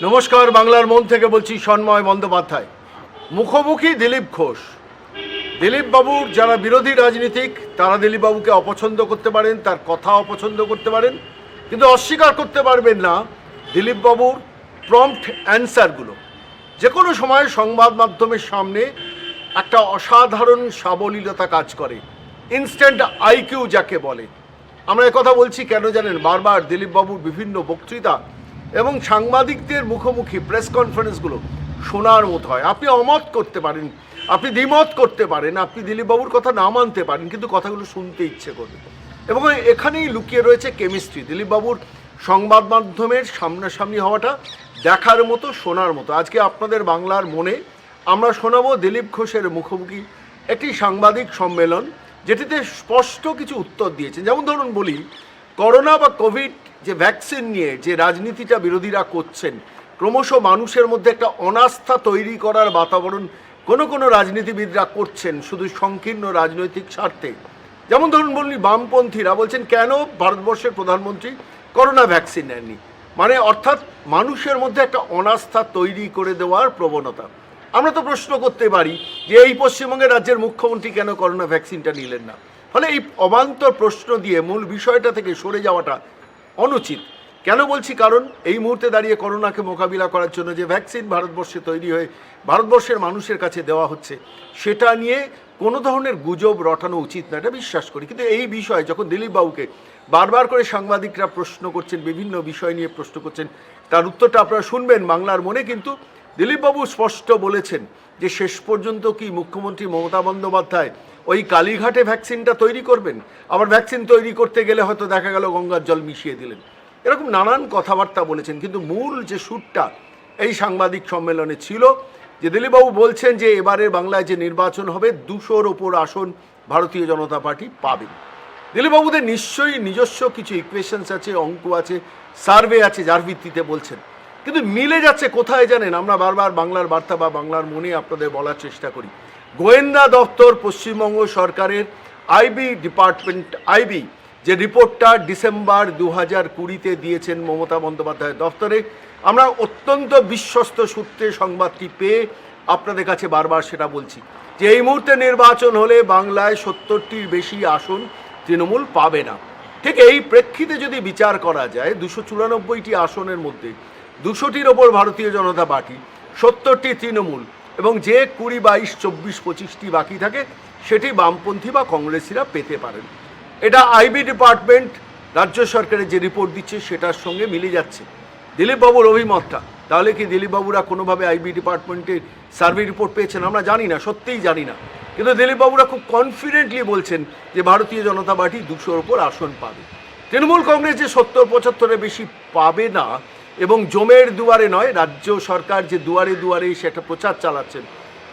নমস্কার, বাংলার মন থেকে বলছি সন্ময় বন্দ্যোপাধ্যায়। মুখোমুখি দিলীপ ঘোষ। দিলীপ বাবুর যারা বিরোধী রাজনীতিক তারা দিলীপ বাবুকে অপছন্দ করতে পারেন, তার কথা অপছন্দ করতে পারেন, কিন্তু অস্বীকার করতে পারবেন না দিলীপ বাবুর প্রম্পট অ্যান্সারগুলো। যে কোনো সময় সংবাদ মাধ্যমের সামনে একটা অসাধারণ সাবলীলতা কাজ করে, ইনস্ট্যান্ট আইকিউ যাকে বলে। আমরা কথা বলছি কেন জানেন? বারবার দিলীপ বাবুর বিভিন্ন বক্তৃতা এবং সাংবাদিকদের মুখোমুখি প্রেস কনফারেন্সগুলো শোনার মতো হয়। আপনি অমত করতে পারেন, আপনি দ্বিমত করতে পারেন, আপনি দিলীপবাবুর কথা না মানতে পারেন, কিন্তু কথাগুলো শুনতে ইচ্ছে করবে। এবং এখানেই লুকিয়ে রয়েছে কেমিস্ট্রি। দিলীপবাবুর সংবাদ মাধ্যমের সামনাসামনি হওয়াটা দেখার মতো, শোনার মতো। আজকে আপনাদের বাংলার মনে আমরা শোনাবো দিলীপ ঘোষের মুখোমুখি একটি সাংবাদিক সম্মেলন, যেটিতে স্পষ্ট কিছু উত্তর দিয়েছেন। যেমন ধরুন বলি, করোনা বা কোভিড যে ভ্যাকসিন নিয়ে যে রাজনীতিটা বিরোধীরা করছেন, ক্রমশ মানুষের মধ্যে একটা অনাস্থা তৈরি করার বাতাবরণ কোনো রাজনীতিবিদরা করছেন শুধু সংকীর্ণ রাজনৈতিক স্বার্থে। যেমন ধরুন বললি, বামপন্থীরা বলছেন কেন ভারতবর্ষের প্রধানমন্ত্রী করোনা ভ্যাকসিন নেননি, মানে অর্থাৎ মানুষের মধ্যে একটা অনাস্থা তৈরি করে দেওয়ার প্রবণতা। আমরা তো প্রশ্ন করতে পারি যে এই পশ্চিমবঙ্গের রাজ্যের মুখ্যমন্ত্রী কেন করোনা ভ্যাকসিনটা নিলেন না। ফলে এই অবান্তর প্রশ্ন দিয়ে মূল বিষয়টা থেকে সরে যাওয়াটা অনুচিত। কেন বলছি? কারণ এই মুহূর্তে দাঁড়িয়ে করোনাকে মোকাবিলা করার জন্য যে ভ্যাকসিন ভারতবর্ষে তৈরি হয়ে ভারতবর্ষের মানুষের কাছে দেওয়া হচ্ছে, সেটা নিয়ে কোনো ধরনের গুজব রটানো উচিত না, এটা বিশ্বাস করি। কিন্তু এই বিষয়ে যখন দিলীপবাবুকে বারবার করে সাংবাদিকরা প্রশ্ন করছেন, বিভিন্ন বিষয় নিয়ে প্রশ্ন করছেন, তার উত্তরটা আপনারা শুনবেন বাংলার মনে। কিন্তু দিলীপবাবু স্পষ্ট বলেছেন যে শেষ পর্যন্ত কি মুখ্যমন্ত্রী মমতা বন্দ্যোপাধ্যায় ওই কালীঘাটে ভ্যাকসিনটা তৈরি করবেন? আবার ভ্যাকসিন তৈরি করতে গেলে হয়তো দেখা গেল গঙ্গার জল মিশিয়ে দিলেন। এরকম নানান কথাবার্তা বলেছেন। কিন্তু মূল যে সুরটা এই সাংবাদিক সম্মেলনে ছিল, যে দিলীপবাবু বলছেন যে এবারের বাংলায় যে নির্বাচন হবে 200-র ওপর আসন ভারতীয় জনতা পার্টি পাবে। দিলীপবাবুদের নিশ্চয়ই নিজস্ব কিছু ইকুয়েশনস আছে, অঙ্ক আছে, সার্ভে আছে, যার ভিত্তিতে বলছেন। কিন্তু মিলে যাচ্ছে কোথায় জানেন? আমরা বারবার বাংলার বার্তা বা বাংলার মনে আপনাদের বলার চেষ্টা করি, গোয়েন্দা দপ্তর পশ্চিমবঙ্গ সরকারের আইবি ডিপার্টমেন্ট, আইবি যে রিপোর্টটা ডিসেম্বর 2020-তে দিয়েছেন মমতা বন্দ্যোপাধ্যায়ের দপ্তরে, আমরা অত্যন্ত বিশ্বস্ত সূত্রে সংবাদটি পেয়ে আপনাদের কাছে বারবার সেটা বলছি যে এই মুহূর্তে নির্বাচন হলে বাংলায় 70টির বেশি আসন তৃণমূল পাবে না। ঠিক এই প্রেক্ষিতে যদি বিচার করা যায়, 294টি আসনের মধ্যে 200টির ওপর ভারতীয় জনতা পার্টি, 70টি তৃণমূল, এবং যে 20, 22, 24, 25টি বাকি থাকে সেটি বামপন্থী বা কংগ্রেসিরা পেতে পারেন। এটা আইবি ডিপার্টমেন্ট রাজ্য সরকারের যে রিপোর্ট দিচ্ছে সেটার সঙ্গে মিলে যাচ্ছে দিলীপবাবুর অভিমতটা। তাহলে কি দিলীপবাবুরা কোনোভাবে আইবি ডিপার্টমেন্টের সার্ভে রিপোর্ট পেয়েছেন? আমরা জানি না, সত্যিই জানি না। কিন্তু দিলীপবাবুরা খুব কনফিডেন্টলি বলছেন যে ভারতীয় জনতা পার্টি 200-র ওপর আসন পাবে। তৃণমূল কংগ্রেস যে 70-75-এর বেশি পাবে না, এবং জমের দুয়ারে নয়, রাজ্য সরকার যে দুয়ারে দুয়ারে সেটা প্রচার চালাচ্ছেন,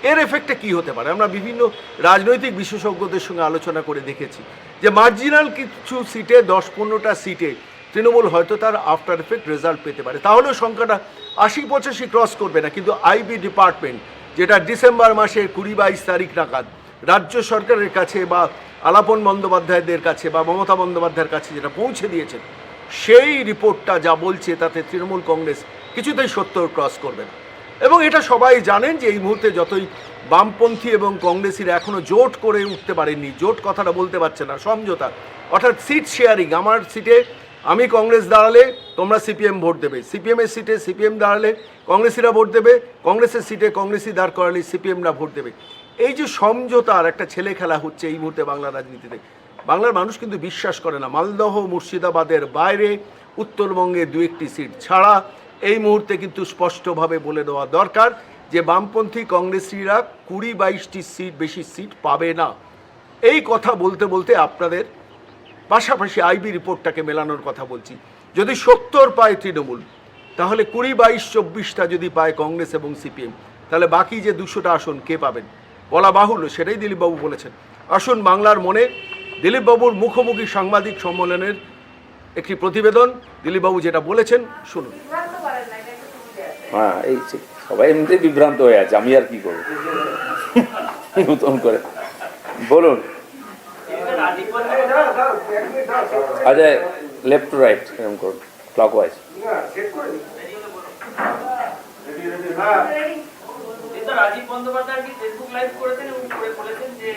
এর এফেক্টে কী হতে পারে? আমরা বিভিন্ন রাজনৈতিক বিশেষজ্ঞদের সঙ্গে আলোচনা করে দেখেছি যে মার্জিনাল কিছু সিটে, 10-15টা সিটে তৃণমূল হয়তো তার আফটার এফেক্ট রেজাল্ট পেতে পারে। তাহলেও সংখ্যাটা 80-85 ক্রস করবে না। কিন্তু আইবি ডিপার্টমেন্ট যেটা ডিসেম্বর মাসের 20-22 তারিখ নাগাদ রাজ্য সরকারের কাছে বা আলাপন বন্দ্যোপাধ্যায়দের কাছে বা মমতা বন্দ্যোপাধ্যায়ের কাছে যেটা পৌঁছে দিয়েছেন, সেই রিপোর্টটা যা বলছে তাতে তৃণমূল কংগ্রেস কিছুতেই 70 ক্রস করবে না। এবং এটা সবাই জানেন যে এই মুহূর্তে যতই বামপন্থী এবং কংগ্রেসিরা এখনও জোট করে উঠতে পারেননি, জোট কথাটা বলতে পারছে না, সমঝোতা, অর্থাৎ সিট শেয়ারিং। আমার সিটে আমি কংগ্রেস দাঁড়ালে তোমরা সিপিএম ভোট দেবে, সিপিএমের সিটে সিপিএম দাঁড়ালে কংগ্রেসিরা ভোট দেবে, কংগ্রেসের সিটে কংগ্রেসি দাঁড় করালে সিপিএমরা ভোট দেবে। এই যে সমঝোতার একটা ছেলে খেলা হচ্ছে এই মুহূর্তে বাংলা রাজনীতিতে, বাংলার মানুষ কিন্তু বিশ্বাস করে না। মালদহ, মুর্শিদাবাদের বাইরে উত্তরবঙ্গে 2-1টি সিট ছাড়া এই মুহূর্তে কিন্তু স্পষ্টভাবে বলে দেওয়া দরকার যে বামপন্থী কংগ্রেসিরা 20-22টি সিট বেশি সিট পাবে না। এই কথা বলতে বলতে আপনাদের পাশাপাশি আইবি রিপোর্টটাকে মেলানোর কথা বলছি। যদি 70 পায় তৃণমূল, তাহলে 20-22-24টা যদি পায় কংগ্রেস এবং সিপিএম, তাহলে বাকি যে 200টা আসন কে পাবেন? বলা বাহুল্য, সেটাই দিলীপবাবু বলেছেন। আসুন বাংলার মনে দিলীপবাবুর মুখোমুখি সাংবাদিক সম্মেলনের একটি প্রতিবেদন, দিলীপবাবু যেটা বলেছেন শুনুন। হ্যাঁ, এই সবাই এমনিতেই বিভ্রান্ত হয়ে আছে, আমি আর কি করবো নতুন করে বলুন। আচ্ছা, লেফট টু রাইট এরকম করুন, ক্লকওয়াইজ। কিন্তু রাজীব বন্দ্যোপাধ্যায় কি ফেসবুক লাইভ করেছেন এবং বলেছেন যে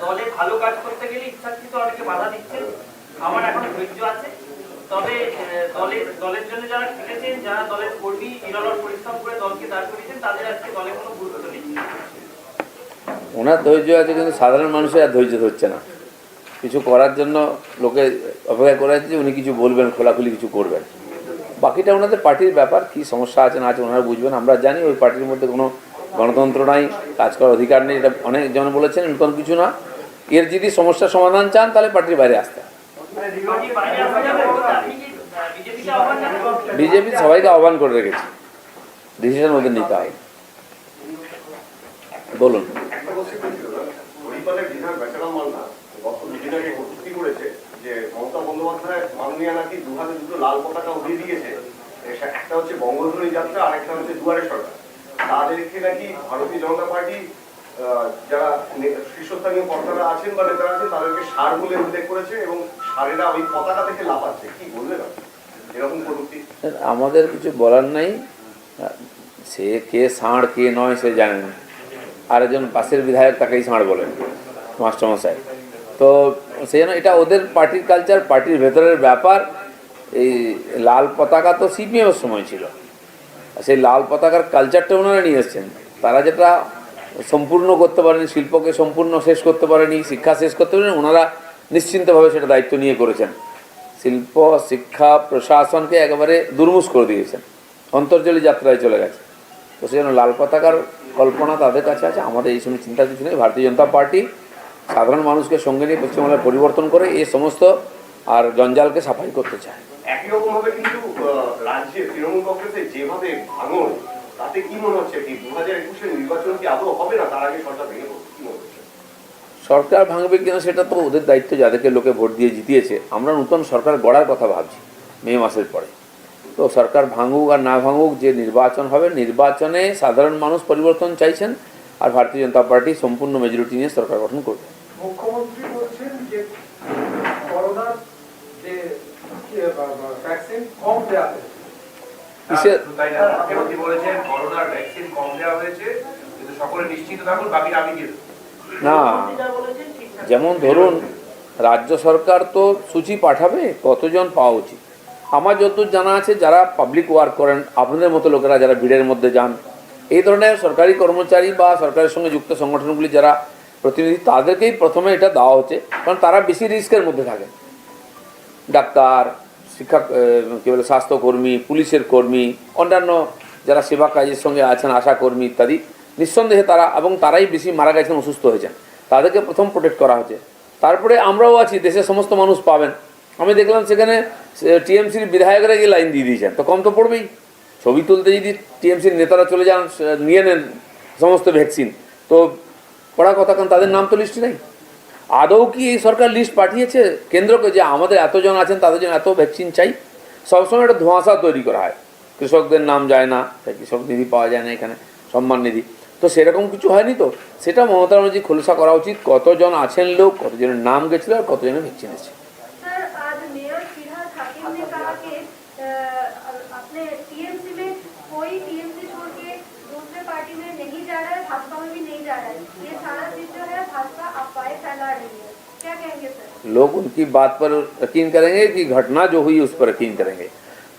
দলে ভালো কাজ করতে গেলে ইচ্ছাকৃত অনেকে বাধা দিচ্ছেন, আমার এখনো ধৈর্য আছে, তবে দলের জন্য যারা খেলেছেন, যারা দলের কর্মী নিরলস পরিশ্রম করে দলকে দাঁড় করিয়েছেন, তাদের আজকে দলে কোনো গুরুত্ব নেই। ওনার ধৈর্য আছে, কিন্তু সাধারণ মানুষের আর ধৈর্য ধরছে না। কিছু করার জন্য লোকে অপেক্ষা করে আছে যে উনি কিছু বলবেন, খোলাখুলি কিছু করবেন। বাকিটা ওনাদের পার্টির ব্যাপার, কি সমস্যা আছে না আছে ওনারা বুঝবেন। আমরা জানি ওই পার্টির মধ্যে কোনো গণতন্ত্র নাই, কাজ করার অধিকার নেই, এটা অনেকজন বলেছেন, নতুন কিছু না। এর যদি সমস্যার সমাধান চান তাহলে পার্টির বাইরে আসতে হবে। বিজেপি সবাইকে আহ্বান করে রেখেছে, ডিসিশন ওদের নিতে হবে। বলুন। যে মমতা বন্দ্যোপাধ্যায় মাননীয় নাকি দুহাতে দুটো লাল পতাকা উড়িয়ে দিয়েছে, একটা হচ্ছে বঙ্গধ্বনি যাত্রা আর একটা হচ্ছে দুয়ারে সরকার। তাদেরকে নাকি ভারতীয় জনতা পার্টি যারা শীর্ষস্থানীয় কর্তারা আছেন বা নেতারা আছেন তাদেরকে সার বলে উল্লেখ করেছে এবং সারেরা ওই পতাকা থেকে লাফাচ্ছে। কি বললেন এরকম প্রযুক্তি? আমাদের কিছু বলার নাই, সে কে ষাঁড় কে নয় সে জানেন। আর একজন পাশের বিধায়ক তাকেই ষাঁড় বলেন, মাস্টারমশাই। তো সেই জন্য এটা ওদের পার্টির কালচার, পার্টির ভেতরের ব্যাপার। এই লাল পতাকা তো সিপিএমের সময় ছিল, সেই লাল পতাকার কালচারটা ওনারা নিয়ে এসছেন। তারা যেটা সম্পূর্ণ করতে পারেনি, শিল্পকে সম্পূর্ণ শেষ করতে পারেনি, শিক্ষা শেষ করতে পারেনি, ওনারা নিশ্চিন্তভাবে সেটা দায়িত্ব নিয়ে করেছেন। শিল্প, শিক্ষা, প্রশাসনকে একেবারে দুর্মুষ করে দিয়েছেন, অন্তর্জলী যাত্রায় চলে গেছে। তো সেই জন্য লাল পতাকার কল্পনা তাদের কাছে আছে, আমাদের এই সময় চিন্তা কিছু নেই। ভারতীয় জনতা পার্টি সাধারণ মানুষকে সঙ্গে নিয়ে পশ্চিমবাংলায় পরিবর্তন করে এই সমস্ত আর জঞ্জালকে সাফাই করতে চায়। একই রকম ভাবে কিন্তু রাজ্যে তৃণমূল কংগ্রেসে যেভাবে ভাঙন, তাতে কি মনে হচ্ছে কি 2021-এর নির্বাচন কি আদৌ হবে না? তার আগে সরকার ভেঙে পড়বে, কি মনে হচ্ছে? সরকার ভাঙবে কিনা সেটা তো ওদের দায়িত্ব, যাদেরকে লোকে ভোট দিয়ে জিতিয়েছে। আমরা নতুন সরকার গড়ার কথা ভাবছি মে মাসের পরে। তো সরকার ভাঙুক আর না ভাঙুক, যে নির্বাচন হবে, নির্বাচনে সাধারণ মানুষ পরিবর্তন চাইছেন, আর ভারতীয় জনতা পার্টি সম্পূর্ণ মেজরিটি নিয়ে সরকার গঠন করবে। মুখ্যমন্ত্রী বলছেন যে করোনার যে ভ্যাকসিন কম দেওয়া হয়েছে। মুখ্যমন্ত্রী বলেছেন করোনার ভ্যাকসিন কম দেওয়া হয়েছে, কিন্তু সকলে নিশ্চিত থাকুন, বাকিটা আমি দিয়ে দেবো। না, যেমন ধরুন রাজ্য সরকার তো সূচি পাঠাবে কতজন পাওয়া উচিত। আমার যতদূর জানা আছে, যারা পাবলিক ওয়ার্ক করেন, আপনাদের মতো লোকেরা যারা ভিড়ের মধ্যে যান, এই ধরনের সরকারি কর্মচারী বা সরকারের সঙ্গে যুক্ত সংগঠনগুলি যারা প্রতিনিধি, তাদেরকেই প্রথমে এটা দেওয়া হচ্ছে, কারণ তারা বেশি রিস্কের মধ্যে থাকেন। ডাক্তার, শিক্ষা, কী বলে, স্বাস্থ্যকর্মী, পুলিশের কর্মী, অন্যান্য যারা সেবা কাজের সঙ্গে আছেন, আশাকর্মী ইত্যাদি, নিঃসন্দেহে তারা, এবং তারাই বেশি মারা গেছেন, অসুস্থ হয়েছেন, তাদেরকে প্রথম প্রোটেক্ট করা হচ্ছে। তারপরে আমরাও আছি, দেশের সমস্ত মানুষ পাবেন। আমি দেখলাম সেখানে টিএমসির বিধায়করা গিয়ে লাইন দিয়ে দিয়েছেন, তো কম তো পড়বেই। ছবি তুলতে যদি টিএমসির নেতারা চলে যান, নিয়ে নেন সমস্ত ভ্যাকসিন, তো পড়া কথা, কারণ তাদের নাম তো লিস্টে নেই। আদৌ কি এই সরকার লিস্ট পাঠিয়েছে কেন্দ্রকে যে আমাদের এতজন আছেন, তাদের জন্য এত ভ্যাকসিন চাই? সবসময় একটা ধোঁয়াশা তৈরি করা হয়, কৃষকদের নাম যায় না, কৃষক নিধি পাওয়া যায় না এখানে, সম্মান নিধি, তো সেরকম কিছু হয়নি। তো সেটা মমতা ব্যানার্জি খোলসা করা উচিত, কতজন আছেন লোক, কতজনের নাম গেছিল আর কতজনের ভ্যাকসিন আছে। लोग उनकी बात पर यकीन करेंगे कि घटना जो हुई उस पर यकीन करेंगे।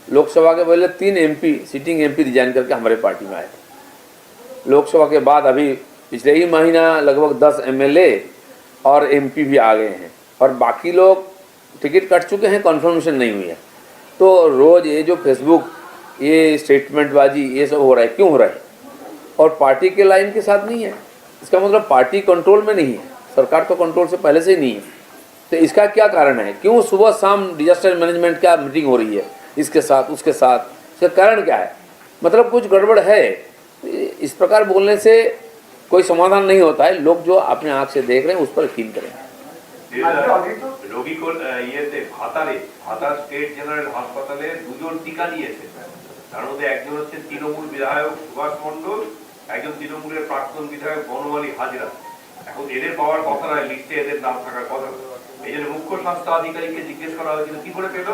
लोकसभा के पहले 3 एमपी, सिटिंग एमपी रिजाइन करके हमारे पार्टी में आए थे। लोकसभा के बाद अभी पिछले ही महीना लगभग 10 एमएलए और एमपी भी आ गए हैं, और बाकी लोग टिकट कट चुके हैं, कन्फर्मेशन नहीं हुई है। तो रोज़ ये जो फेसबुक, ये स्टेटमेंटबाजी, ये सब हो रहा है, क्यों हो रहा है? और पार्टी के लाइन के साथ नहीं है। इसका मतलब पार्टी कंट्रोल में नहीं है, सरकार तो कंट्रोल से पहले से ही नहीं है। तो इसका क्या कारण है? क्यों सुबह शाम डिजास्टर मैनेजमेंट का मीटिंग हो रही है, इसके साथ उसके साथ? इसका कारण क्या है? मतलब कुछ गड़बड़ है। इस प्रकार बोलने से कोई समाधान नहीं होता है। लोग जो अपने आँख से देख रहे हैं उस पर यकीन करें। রোগী ইয়েতে ভাতার স্টেট জেনারেল হাসপাতালে 2 জন টিকা নিয়েছে, তার মধ্যে একজন হচ্ছে তৃণমূল বিধায়ক সুভাষ মণ্ডল, একজন তৃণমূলের প্রাক্তন বিধায়ক বনমালী হাজরা। এখন এদের পাওয়ার কথা নয়, লিস্টে এদের নাম থাকার কথা। এই জন্য মুখ্য স্বাস্থ্য আধিকারিককে জিজ্ঞেস করা হয়েছিল কি করে পেল,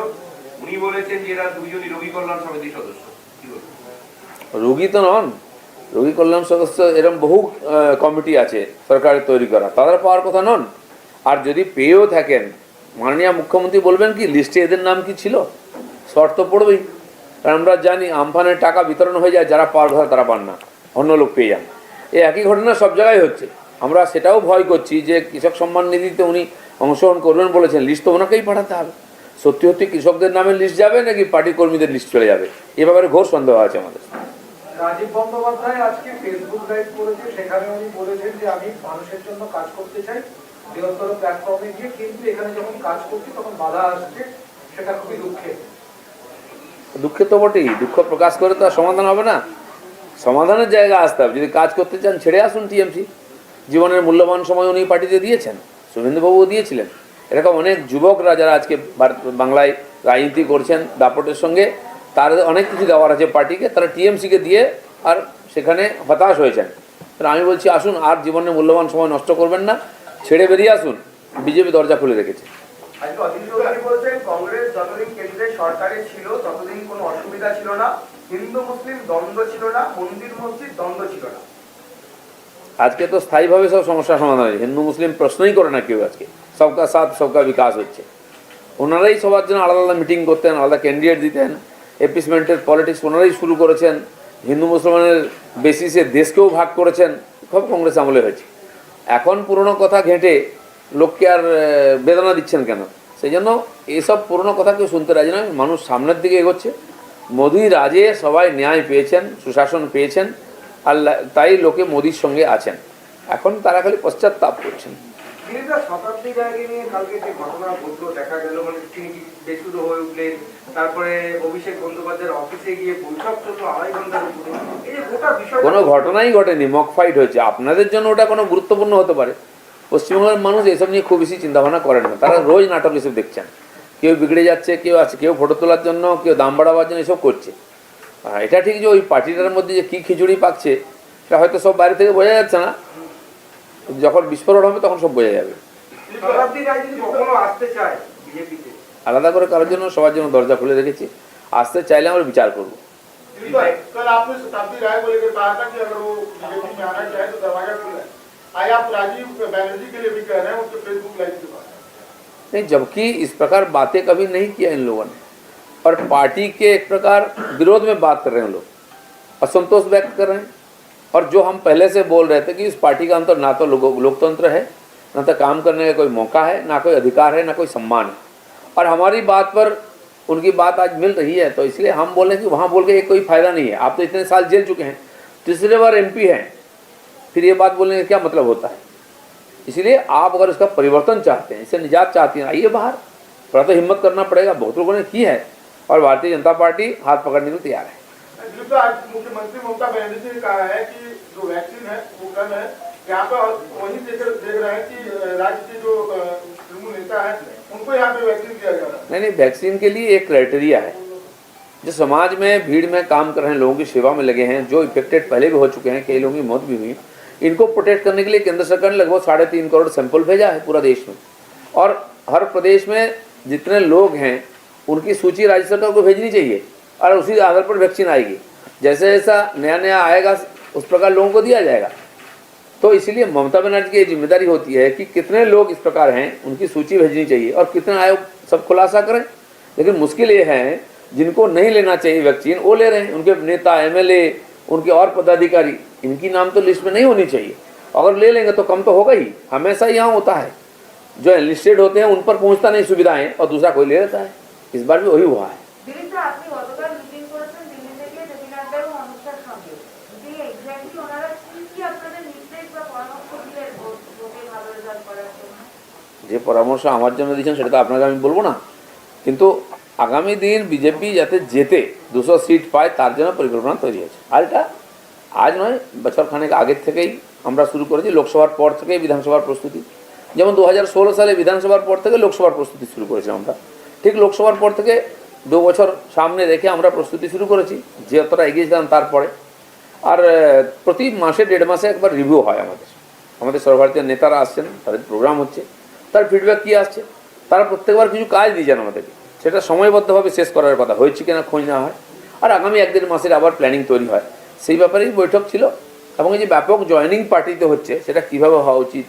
উনি বলেছেন যে এরা 2 জনই রোগী কল্যাণ সমিতির সদস্য। কি বলবেন? রোগী তো নন, রোগী কল্যাণ সদস্য এরকম বহু কমিটি আছে সরকারের তৈরি করা, তাদের পাওয়ার কথা নন। আর যদি পেয়েও থাকেন, মাননীয় মুখ্যমন্ত্রী বলবেন কি লিস্টে এদের নাম কি ছিল, শর্ত পড়বেই। কারণ আমরা জানি আমফানের টাকা বিতরণ হয়ে যায়, যারা পাওয়ার কথা তারা পান না, অন্য লোক পেয়ে যান। এই একই ঘটনা সব জায়গায় হচ্ছে। আমরা সেটাও ভয় করছি যে কৃষক সম্মান নিধিতে উনি অংশগ্রহণ করবেন বলেছেন, লিস্ট তো ওনাকেই পাঠাতে হবে। সত্যি সত্যি কৃষকদের নামে লিস্ট যাবে নাকি পার্টি কর্মীদের লিস্ট চলে যাবে, এ ব্যাপারে ঘোর সন্দেহ আছে আমাদের। রাজীব বন্দ্যোপাধ্যায় আজকে ফেসবুক লাইভ করেছে, সেখানে উনি বলেছেন যে আমি মানুষের জন্য কাজ করতে চাই বৃহত্তর প্ল্যাটফর্মে গিয়ে, কিন্তু এখানে যখন কাজ করছি তখন বাধা আসছে, সেটা খুবই দুঃখের। দুঃখে তো বটেই, দুঃখ প্রকাশ করে তো আর সমাধান হবে না, সমাধানের জায়গা আসতে হবে। যদি কাজ করতে চান ছেড়ে আসুন টিএমসি, জীবনের মূল্যবান সময় উনি পার্টিতে দিয়েছেন, শুভেন্দুবাবুও দিয়েছিলেন। এরকম অনেক যুবকরা যারা আজকে বাংলায় রাজনীতি করছেন দাপটের সঙ্গে, তার অনেক কিছু দেওয়ার আছে পার্টিকে, তারা টিএমসিকে দিয়ে আর সেখানে হতাশ হয়েছেন। আমি বলছি আসুন, আর জীবনের মূল্যবান সময় নষ্ট করবেন না, ছেড়ে বেরিয়ে আসুন, বিজেপি দরজা খুলে রেখেছে। আজকে অজিত চৌধুরী বলছেন কংগ্রেস যতদিন কেন্দ্রের সরকারে ছিল ততদিন কোনো অসুবিধা ছিল না, হিন্দু মুসলিম দ্বন্দ্ব ছিল না, মন্দির মসজিদ দ্বন্দ্ব ছিল না। আজকে তো স্থায়ীভাবে সব সমস্যার সমাধান হয়েছে, হিন্দু মুসলিম প্রশ্নই করে না কেউ। আজকে সবকা সাথ সবকা বিকাশ হচ্ছে। ওনারাই সবার জন্য আলাদা আলাদা মিটিং করতেন, আলাদা ক্যান্ডিডেট দিতেন, এপিসমেন্টের পলিটিক্স ওনারাই শুরু করেছেন, হিন্দু মুসলমানের বেসিসে দেশকেও ভাগ করেছেন, সব কংগ্রেস আমলে হয়েছে। এখন পুরনো কথা ঘেঁটে লোককে আর বেদনা দিচ্ছেন কেন? সেই জন্য এইসব পুরনো কথা কেউ শুনতে রাজি নয়। মানুষ সামনের দিকে এগোচ্ছে, মোদির রাজে সবাই ন্যায় পেয়েছেন, সুশাসন পেয়েছেন, আর তাই লোকে মোদির সঙ্গে আছেন। এখন তারা খালি পশ্চাৎতাপ করছেন। শতাব্দী জায়গা নিয়ে কালকে যে ঘটনা ঘটলো দেখা গেল, মানে তিনি বেসুরো হয়ে উঠলেন, তারপরে অভিষেক বন্দ্যোপাধ্যায়ের অফিসে গিয়ে বৈঠক চললো 2.5 ঘন্টার উপরে। এই যে গোটা বিষয় কোনো ঘটনাই ঘটেনি, মক ফাইট হয়েছে। আপনাদের জন্য ওটা কোনো গুরুত্বপূর্ণ হতে পারে, পশ্চিমবঙ্গের মানুষ এসব নিয়ে খুব বেশি চিন্তাভাবনা করেন না, তারা রোজ নাটক এসব দেখছেন। কেউ বিগড়ে যাচ্ছে, কেউ আছে, কেউ ফটো তোলার জন্য, কেউ দাম বাড়াবার জন্য এসব করছে। এটা ঠিক যে ওই পার্টিটার মধ্যে যে কী খিচুড়ি পাকছে সেটা হয়তো সব বাইরে থেকে বোঝা যাচ্ছে না, যখন বিস্ফোরণ হবে তখন সব বোঝা যাবে। শতাব্দী রায় যদি কখনো আসতে চায় বিজেপিতে, আলাদা করে কারোর জন্য সবার জন্য দরজা খুলে রেখেছি, আসতে চাইলে আমরা বিচার করবো। कल आपने शताब्दी राय को लेकर कहा था कि अगर वो बीजेपी में आना चाहे तो दरवाजा खुला है। आज आप राजीव बैनर्जी के लिए भी कह रहे हैं उनके फेसबुक लाइव के बाद। नहीं, जबकि इस प्रकार बातें कभी नहीं किया इन लोगों ने, और पार्टी के एक प्रकार विरोध में बात कर रहे हैं लोग, असंतोष व्यक्त कर रहे हैं। और जो हम पहले से बोल रहे थे कि इस पार्टी का अंतर ना तो लोकतंत्र है, ना तो काम करने का कोई मौका है, ना कोई अधिकार है, ना कोई सम्मान है। और हमारी बात पर उनकी बात आज मिल रही है, तो इसलिए हम बोल रहे हैं कि वहाँ बोल के कोई फ़ायदा नहीं है। आप तो इतने साल जेल चुके हैं, तीसरे बार एमपी हैं, फिर ये बात बोलने का क्या मतलब होता है? इसलिए आप अगर इसका परिवर्तन चाहते हैं, इससे निजात चाहती हैं, आइए बाहर, थोड़ा तो हिम्मत करना पड़ेगा। बहुत लोगों ने की है और भारतीय जनता पार्टी हाथ पकड़ने को तैयार है। तो आज मुख्यमंत्री ममता बनर्जी ने कहा है कि जो वैक्सीन है वो कम है। यहाँ पे वही देख रहे हैं कि राज्य के जो तृणमूल नेता है उनको यहाँ पे वैक्सीन दिया जा रहा है। नहीं, वैक्सीन के लिए एक क्राइटेरिया है। जो समाज में भीड़ में काम कर रहे हैं, लोगों की सेवा में लगे हैं, जो इफेक्टेड पहले भी हो चुके हैं, कई लोगों की मौत भी हुई, इनको प्रोटेक्ट करने के लिए केंद्र सरकार ने लगभग 3.5 करोड़ सैंपल भेजा है पूरा देश में। और हर प्रदेश में जितने लोग हैं उनकी सूची राज्य सरकार को भेजनी चाहिए, और उसी आधार पर वैक्सीन आएगी। जैसे जैसा नया नया आएगा उस प्रकार लोगों को दिया जाएगा। तो इसलिए ममता बनर्जी की जिम्मेदारी होती है कि कितने लोग इस प्रकार हैं उनकी सूची भेजनी चाहिए, और कितने आयोग सब खुलासा करें। लेकिन मुश्किल ये है, जिनको नहीं लेना चाहिए वैक्सीन वो ले रहे हैं, उनके नेता, एमएलए, उनके और पदाधिकारी, इनकी नाम तो लिस्ट में नहीं होनी चाहिए। अगर ले लेंगे तो कम तो होगा ही, हमेशा यहाँ होता है। जो एनलिस्टेड होते हैं उन पर पहुँचता नहीं सुविधाएँ, और दूसरा कोई ले लेता है। इस बार भी वही हुआ है। যে পরামর্শ আমার জন্য দিয়েছেন সেটা তো আপনাকে আমি বলবো না, কিন্তু আগামী দিন বিজেপি যাতে জেতে 200 সিট পায় তার জন্য পরিকল্পনা তৈরি হয়েছে। আর এটা আজ নয়, বছর খানেক আগের থেকেই আমরা শুরু করেছি। লোকসভার পর থেকেই বিধানসভার প্রস্তুতি, যেমন 2016 সালে বিধানসভার পর থেকে লোকসভার প্রস্তুতি শুরু করেছিলাম আমরা, ঠিক লোকসভার পর থেকে 2 বছর সামনে রেখে আমরা প্রস্তুতি শুরু করেছি, যে অতটা এগিয়েছিলাম তারপরে। আর প্রতি মাসে 1.5 মাসে একবার রিভিউ হয় আমাদের সর্বভারতীয় নেতারা আসছেন, তাদের প্রোগ্রাম হচ্ছে, তার ফিডব্যাক কী আসছে, তারা প্রত্যেকবার কিছু কাজ দিয়ে যান আমাদেরকে, সেটা সময়বদ্ধভাবে শেষ করার কথা হয়েছে কিনা খোঁজ নেওয়া হয়। আর আগামী 1-1.5 মাসের আবার প্ল্যানিং তৈরি হয়। সেই ব্যাপারেই বৈঠক ছিল। এবং এই যে ব্যাপক জয়েনিং পার্টিতে হচ্ছে সেটা কীভাবে হওয়া উচিত,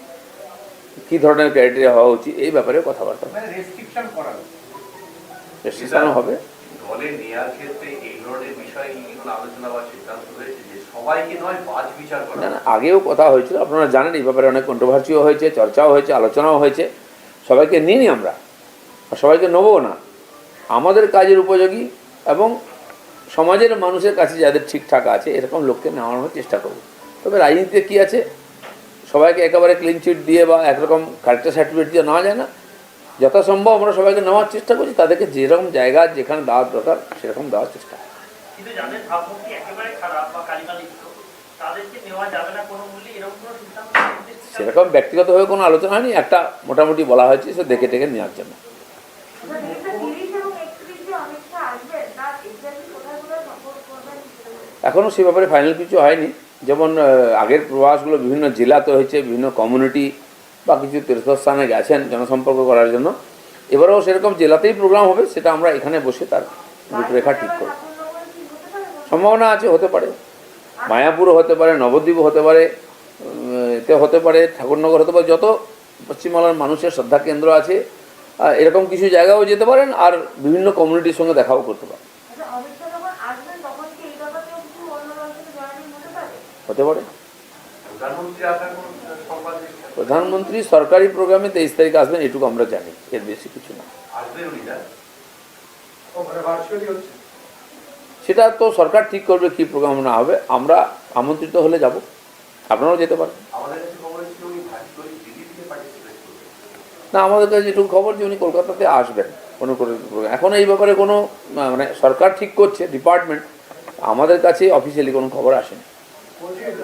কী ধরনের ক্রাইটেরিয়া হওয়া উচিত, এই ব্যাপারে কথাবার্তা রেস্ট্রিকশন হবে। দলে নেওয়ার ক্ষেত্রে এই ধরনের বিষয় আলোচনা বা সিদ্ধান্ত হয়েছে যে সবাইকে নয় বাজ বিচার করা। না, আগেও কথা হয়েছিল, আপনারা জানেন এই ব্যাপারে অনেক কন্ট্রোভার্সিও হয়েছে, চর্চাও হয়েছে, আলোচনাও হয়েছে। সবাইকে নিইনি আমরা, আর সবাইকে নেবও না। আমাদের কাজের উপযোগী এবং সমাজের মানুষের কাছে যাদের ঠিকঠাক আছে এরকম লোককে নেওয়ানোর চেষ্টা করব। তবে রাজনীতিতে কী আছে, সবাইকে একেবারে ক্লিন চিট দিয়ে বা একরকম ক্যারেক্টার সার্টিফিকেট দিয়ে নেওয়া যায় না। যথাসম্ভব আমরা সবাইকে নেওয়ার চেষ্টা করছি, তাদেরকে যেরকম জায়গা যেখানে দেওয়ার দরকার সেরকম দেওয়ার চেষ্টা। কিন্তু যাদের ভাবমূর্তি একেবারে খারাপ বা কালিমালিপ্ত তাদেরকে নেওয়া যাবে না কোনো মূল্যে, এরকম কোনো সিদ্ধান্ত সেরকম ব্যক্তিগতভাবে কোনো আলোচনা হয়নি, একটা মোটামুটি বলা হয়েছে সে দেখে টেকে নেওয়ার জন্য। এখনও সে ব্যাপারে ফাইনাল কিছু হয়নি। যেমন আগের প্রবাসগুলো বিভিন্ন জেলাতে হয়েছে, বিভিন্ন কমিউনিটি বা কিছু তীর্থস্থানে গেছেন জনসম্পর্ক করার জন্য। এবারেও সেরকম জেলাতেই প্রোগ্রাম হবে, সেটা আমরা এখানে বসে তার রূপরেখা ঠিক করব। সম্ভাবনা আছে, হতে পারে মায়াপুরও হতে পারে, নবদ্বীপও হতে পারে, এতে হতে পারে ঠাকুরনগর হতে পারে। যত পশ্চিমবাংলার মানুষের শ্রদ্ধা কেন্দ্র আছে এরকম কিছু জায়গাও যেতে পারেন, আর বিভিন্ন কমিউনিটির সঙ্গে দেখাও করতে পারেন। হতে পারে প্রধানমন্ত্রী সরকারি প্রোগ্রামে 23 তারিখ আসবেন, এটুকু আমরা জানি, এর বেশি কিছু না। সেটা তো সরকার ঠিক করবে কি প্রোগ্রাম না হবে। আমরা আমন্ত্রিত হলে যাব, আপনারাও যেতে পারেন। না, আমাদের কাছে যেটুকু খবর যে উনি কলকাতাতে আসবেন কোনো এখন এই ব্যাপারে কোনো মানে সরকার ঠিক করছে ডিপার্টমেন্ট, আমাদের কাছে অফিসিয়ালি কোনো খবর আসেনি।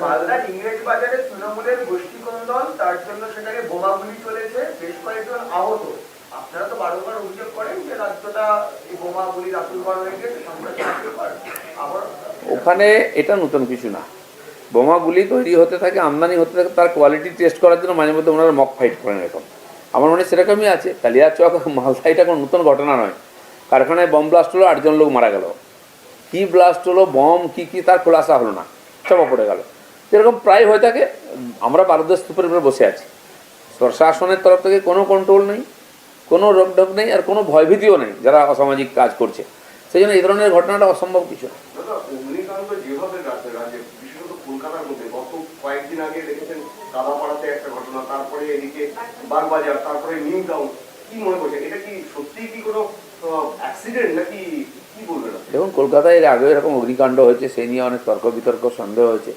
মালদার ইংরেজ বাজারে তৃণমূলের গোষ্ঠী কোন্দল, তার জন্য সেখানে বোমাগুলি চলেছে, বেশ কয়েকজন আহত। আপনারা তো বারবার অভিযোগ করেন যে রাজ্যটা এই বোমাগুলির আতুলঘর হয়ে গেছে, আবার ওখানে এটা নতুন কিছু না। বোমাগুলি তৈরি হতে থাকে, আমদানি হতে থাকে, তার কোয়ালিটি টেস্ট করার জন্য মাঝে মধ্যে ওনারা মক ফাইট করেন। এরকম আমার মনে সেরকমই আছে। কালিয়াচক মালদা এটা কোনো নতুন ঘটনা নয়। কারখানায় বম ব্লাস্ট হলো, 8 জন লোক মারা গেল। কী ব্লাস্ট হলো, বম কী তার খোলাসা হলো না, চাপা পড়ে গেল। এরকম প্রায় হয়ে থাকে। আমরা ভারতদেশ স্তূপের উপরে বসে আছি, প্রশাসনের তরফ থেকে কোনো কন্ট্রোল নেই, কোনো রোকঢোক নেই, আর কোনো ভয়ভীতিও নেই যারা অসামাজিক কাজ করছে। সেই জন্য এই ধরনের ঘটনাটা অসম্ভব কিছু না। অগ্নিকাণ্ড যেভাবে রাজ্যে বিশেষত কলকাতার মধ্যে গত কয়েকদিন আগে দেখেছেন কাদাপাড়াতে একটা ঘটনা, তারপরে এদিকে বাগবাজার, তারপরে নিউ টাউন, কি মনে করছেন এটা কি সত্যি কি কোনো অ্যাক্সিডেন্ট নাকি কি বলবেন? দেখুন, কলকাতায় এর আগে এরকম অগ্নিকাণ্ড হয়েছে, সেই নিয়ে অনেক তর্ক বিতর্ক সন্দেহ হয়েছে,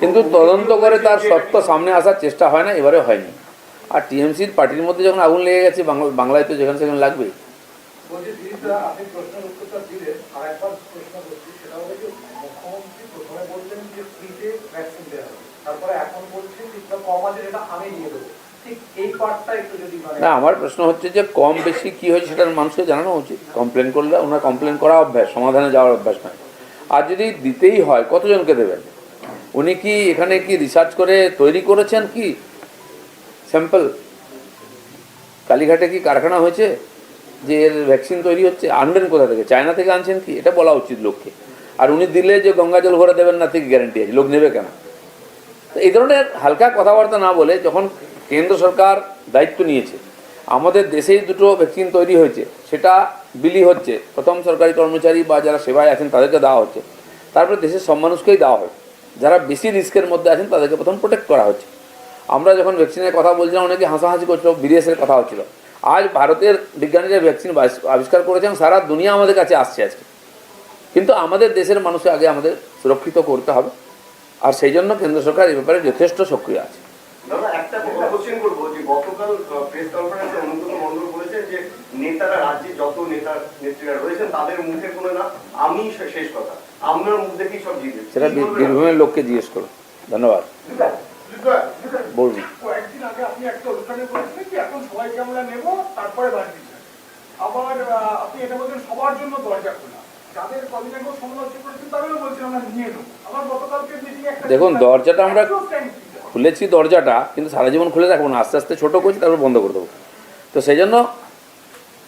কিন্তু তদন্ত করে তার সত্য সামনে আসার চেষ্টা হয় না, এবারে হয়নি। আর টিএমসির পার্টির মধ্যে যখন আগুন লেগে গেছে, বাংলায় তো যেখানে সেখানে লাগবেই। বলছি দিদিরা, আপনি প্রশ্নের উত্তরটা দিলেন, আরেকবার প্রশ্ন করছি, সেটা হলো যে মুখ্যমন্ত্রী প্রথমে বলছেন যে ফ্রিতে ভ্যাকসিন দেওয়া হবে, তারপরে এখন বলছেন যে কম আছে যেটা আমি নিয়ে দেবো। ঠিক এই পার্টটা একটু যদি না, আমার প্রশ্ন হচ্ছে যে কম বেশি কী হয়েছে সেটা মানুষকে জানানো উচিত। কমপ্লেন করলে ওনার কমপ্লেন করা অভ্যাস, সমাধানে যাওয়ার অভ্যাস নয়। আর যদি দিতেই হয় কতজনকে দেবেন? উনি কি এখানে কি রিসার্চ করে তৈরি করেছেন কি স্যাম্পল? কালীঘাটে কি কারখানা হয়েছে যে এর ভ্যাকসিন তৈরি হচ্ছে? আনবেন কোথা থেকে? চায়না থেকে আনছেন কি? এটা বলা উচিত লোককে। আর উনি দিলে যে গঙ্গা জল ভরে দেবেন না থেকে গ্যারান্টি আছে, লোক নেবে কেন? তো এই ধরনের হালকা কথাবার্তা না বলে, যখন কেন্দ্র সরকার দায়িত্ব নিয়েছে, আমাদের দেশেই 2টো ভ্যাকসিন তৈরি হয়েছে, সেটা বিলি হচ্ছে, প্রথম সরকারি কর্মচারী বা যারা সেবায় আছেন তাদেরকে দেওয়া হচ্ছে, তারপরে দেশের সব মানুষকেই দেওয়া হয়। যারা বেশি রিস্কের মধ্যে আছেন তাদেরকে প্রথম প্রোটেক্ট করা হচ্ছে। আমরা যখন ভ্যাকসিনের কথা বলছিলাম অনেকে হাসাহাসি করছিল, বিদেশের কথা হচ্ছিল। আজ ভারতের বিজ্ঞানীরা ভ্যাকসিন আবিষ্কার করেছেন, সারা দুনিয়া আমাদের কাছে আসছে আজকে। কিন্তু আমাদের দেশের মানুষকে আগে আমাদের সুরক্ষিত করতে হবে, আর সেই জন্য কেন্দ্র সরকার এই ব্যাপারে যথেষ্ট সক্রিয় আছে। দাদা, একটা কোশ্চেন করবো যে গতকাল প্রেস কনফারেন্সে অনুব্রত মণ্ডল বলেছেন যে নেতারা, রাজ্যে যত নেতা নেত্রীরা রয়েছেন তাদের মুখে কোনো না আমি শেষ কথা, আপনার মুখ দেখেই সব জিতে। সেটা বীরভূমের লোককে জিজ্ঞেস করুন। ধন্যবাদ। বলুন। কয়েকদিন আগে আপনি একটা অনুষ্ঠানে বলেছিলেন যে এখন সবাইকে আমরা নেবো, তারপরে বাদ দিচ্ছেন। আবার আপনি এটা বলছেন সবার জন্য দরজা খোলা, যাদের কদিন আগে সমালোচনা করেছেন তাদেরও বলছেন আমরা নিয়ে নেবো। আবার গতকালকে মিটিংয়ে একটা দেখুন, দরজাটা আমরা খুলেছি, দরজাটা কিন্তু সারা জীবন খুলে রাখবো না, আস্তে আস্তে ছোটো করছি, তারপর বন্ধ করে দেবো। তো সেই জন্য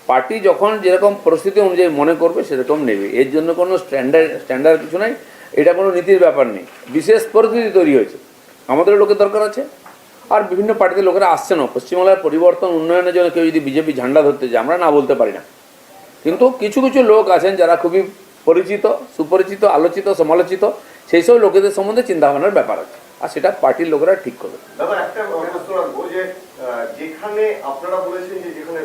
পার্টি যখন যেরকম পরিস্থিতি অনুযায়ী মনে করবে সেরকম নেবে, এর জন্য কোনো স্ট্যান্ডার্ড কিছু নাই। এটা কোনো নীতির ব্যাপার নেই, বিশেষ পরিস্থিতি তৈরি হয়েছে, আমাদের লোকের দরকার আছে। আর বিভিন্ন পার্টিতে লোকেরা আসছেনও। পশ্চিমবাংলার পরিবর্তন উন্নয়নের জন্য কেউ যদি বিজেপি ঝান্ডা ধরতে যায়, আমরা না বলতে পারি না, কিন্তু কিছু কিছু লোক আছেন যারা খুবই পরিচিত, সুপরিচিত, আলোচিত, সমালোচিত, সেই সব লোকেদের সম্বন্ধে চিন্তাভাবনার ব্যাপার আছে, আর সেটা পার্টির লোকেরা ঠিক করবে। দাদা একটা প্রশ্ন রাখবো যে যেখানে আপনারা বলেছেন যে যেখানে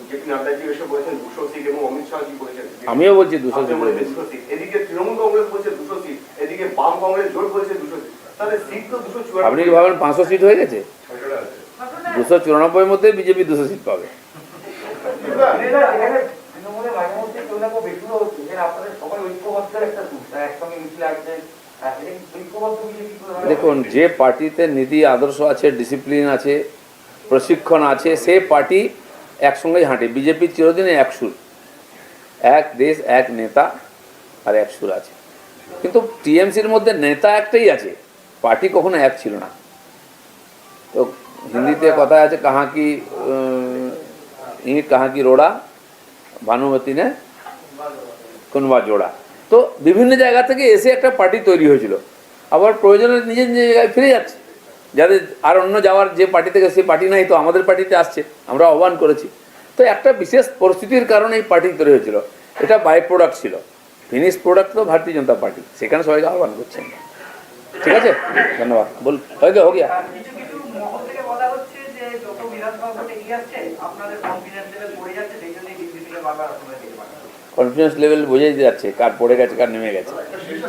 জেপি নাড্ডাজি এসে বলেছেন 200 সিট এবং অমিত শাহজি বলেছেন, আমিও বলছি 200 সিট, 200 সিট, এদিকে তৃণমূল কংগ্রেস বলছে 200 সিট, এদিকে বাম কংগ্রেস জোট বলছে 200 সিট, তাহলে সিট তো 294। আপনি কি ভাবেন 500 সিট হয়ে গেছে? 294 মধ্যে বিজেপি 200 সিট পাবে। তৃণমূলের মাঝে মধ্যে কেউ না কেউ বেশিও হচ্ছে যে আপনাদের সবাই ঐক্যবদ্ধের একটা সূত্র, একসঙ্গে মিছিল আসছেন, ঐক্যবদ্ধ বিজেপি। দেখুন, যে পার্টিতে নীতি আদর্শ আছে, ডিসিপ্লিন আছে, প্রশিক্ষণ আছে, সে পার্টি একসঙ্গেই হাঁটে। বিজেপি চিরদিনে এক সুর, এক দেশ, এক নেতা, আর এক সুর আছে। কিন্তু টিএমসির মধ্যে নেতা একটাই আছে, পার্টি কখনো এক ছিল না। তো হিন্দিতে কথা আছে, কাহা কি ইট কাহা কি রোড়া, ভানুমতি নে কোনবা জোড়া। তো বিভিন্ন জায়গা থেকে এসে একটা পার্টি তৈরি হয়েছিল, আবার প্রয়োজনে নিজের নিজের জায়গায় ফিরে যাচ্ছে। যাদের আর অন্য যাওয়ার যে পার্টি থেকে সেই পার্টি নাই, তো আমাদের পার্টিতে আসছে, আমরা আহ্বান করেছি। তো একটা বিশেষ পরিস্থিতির কারণে এই পার্টি তৈরি হয়েছিল, এটা বাই প্রোডাক্ট ছিল। ফিনিশ প্রোডাক্ট তো ভারতীয় জনতা পার্টি, সেখানে সবাইকে আহ্বান করছেন। ঠিক আছে, ধন্যবাদ। বল হয়ে গিয়া কিছু কিছু মহল থেকে বলা হচ্ছে যে যত বিধানসভা ভোট এগিয়ে যাচ্ছে আপনাদের কনফিডেন্স লেভেল পড়ে যাচ্ছে, সেই জন্যই দিল্লি থেকে বারবার আপনারা যেতে পারেন। কনফিডেন্স লেভেল বোঝাই যাচ্ছে কার পড়ে গেছে, কার নেমে গেছে।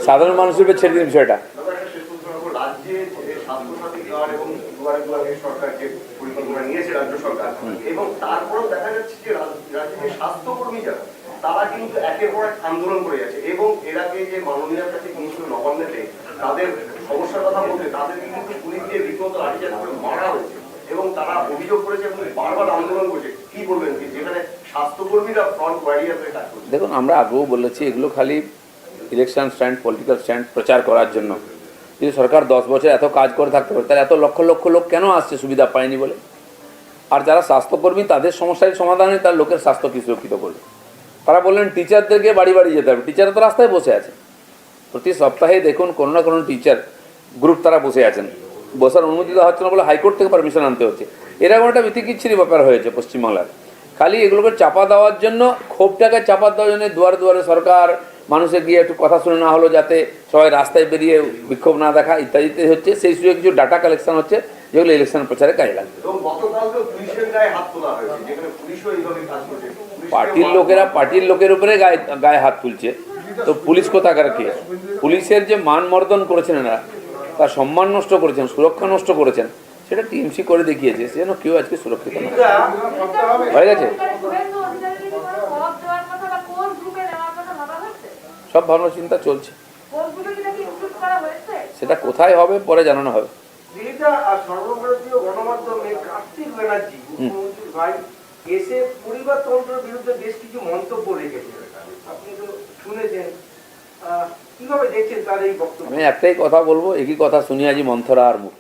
সাধারণ মানুষের উপর ছেড়ে দিন বিষয়টা। দাদা একটা শেষ প্রশ্ন রাখবো, রাজ্যে যে স্বাস্থ্যসাথী কার্ড এবং দুয়ারে দুয়ারে সরকার যে পরিকল্পনা নিয়েছে রাজ্য সরকার, এবং তারপরেও দেখা যাচ্ছে যে রাজ্যে যে স্বাস্থ্যকর্মী যারা, তারা কিন্তু একের পর এক আন্দোলন করে যাচ্ছে, এবং এরাকে যে মাননীয় কাছে গিয়েছিল নবান্নেতে তাদের সমস্যার কথা বলতে, তাদেরকে কিন্তু পুলিশ দিয়ে রীতিমতো লাঠিচার্জ করে মারা হয়েছে, এবং তারা অভিযোগ করেছে এবং বারবার আন্দোলন করছে। কি বলবেন কি, যেখানে স্বাস্থ্যকর্মীরা ফ্রন্ট ওয়ারিয়ার হয়ে কাজ করছে? দেখুন, আমরা আগেও বলেছি, এগুলো খালি ইলেকশন স্ট্যান্ড, পলিটিক্যাল স্ট্যান্ড প্রচার করার জন্য। যদি সরকার 10 বছর এত কাজ করে থাকতে পারে, তাহলে এত লক্ষ লক্ষ লোক কেন আসছে সুবিধা পায়নি বলে? আর যারা স্বাস্থ্যকর্মী, তাদের সমস্যার সমাধানে তার লোকের স্বাস্থ্য কি সুরক্ষিত করবে? তারা বললেন টিচারদেরকে বাড়ি বাড়ি যেতে হবে, টিচাররা তো রাস্তায় বসে আছে। প্রতি সপ্তাহে দেখুন কোনো না কোনো টিচার গ্রুপ তারা বসে আছেন, বসার অনুমতি দেওয়া হচ্ছে না বলে হাইকোর্ট থেকে পারমিশন আনতে হচ্ছে। এরকম একটা বিতিকিচ্ছিরি ব্যাপার হয়েছে পশ্চিমবাংলার। খালি এগুলোকে চাপা দেওয়ার জন্য, ক্ষোভটাকে চাপা দেওয়ার জন্য দুয়ারে দুয়ারে সরকার, মানুষের গিয়ে একটু কথা শুনে না হলো, যাতে সবাই রাস্তায় বেরিয়ে বিক্ষোভ না দেখা ইত্যাদিতে হচ্ছে। সেই সুযোগে কিছু ডাটা কালেকশন হচ্ছে, যেগুলো ইলেকশন প্রচারে কাজে লাগবে। এবং গতকালকে পুলিশের গায়ে হাত তোলা হয়েছে, যেখানে পুলিশও এইভাবে কাজ করছে। পার্টির লোকেরা পার্টির লোকের উপরে গায়ে হাত তুলছে, তো পুলিশ কোথাকার কে? পুলিশের যে মান মর্দন করেছেন এরা, তার সম্মান নষ্ট করেছেন, সুরক্ষা নষ্ট করেছেন, সেটা টিএমসি করে দেখিয়েছে। সেজন্য কেউ আজকে সুরক্ষিত না হয়ে গেছে। সব ভাবনা চিন্তা চলছে, সেটা কোথায় হবে পরে জানানো হবে। সর্বভারতীয় গণমাধ্যমে কার্তিক ব্যানার্জি, মুখ্যমন্ত্রীর ভাই, এসে পরিবারতন্ত্রের বিরুদ্ধে বেশ কিছু মন্তব্য রেখেছেন, আপনি তো শুনেছেন, কিভাবে দেখছেন তার এই বক্তব্য? আমি একটাই কথা বলবো, একই কথা শুনি আজ মন্থরা আর মুখ।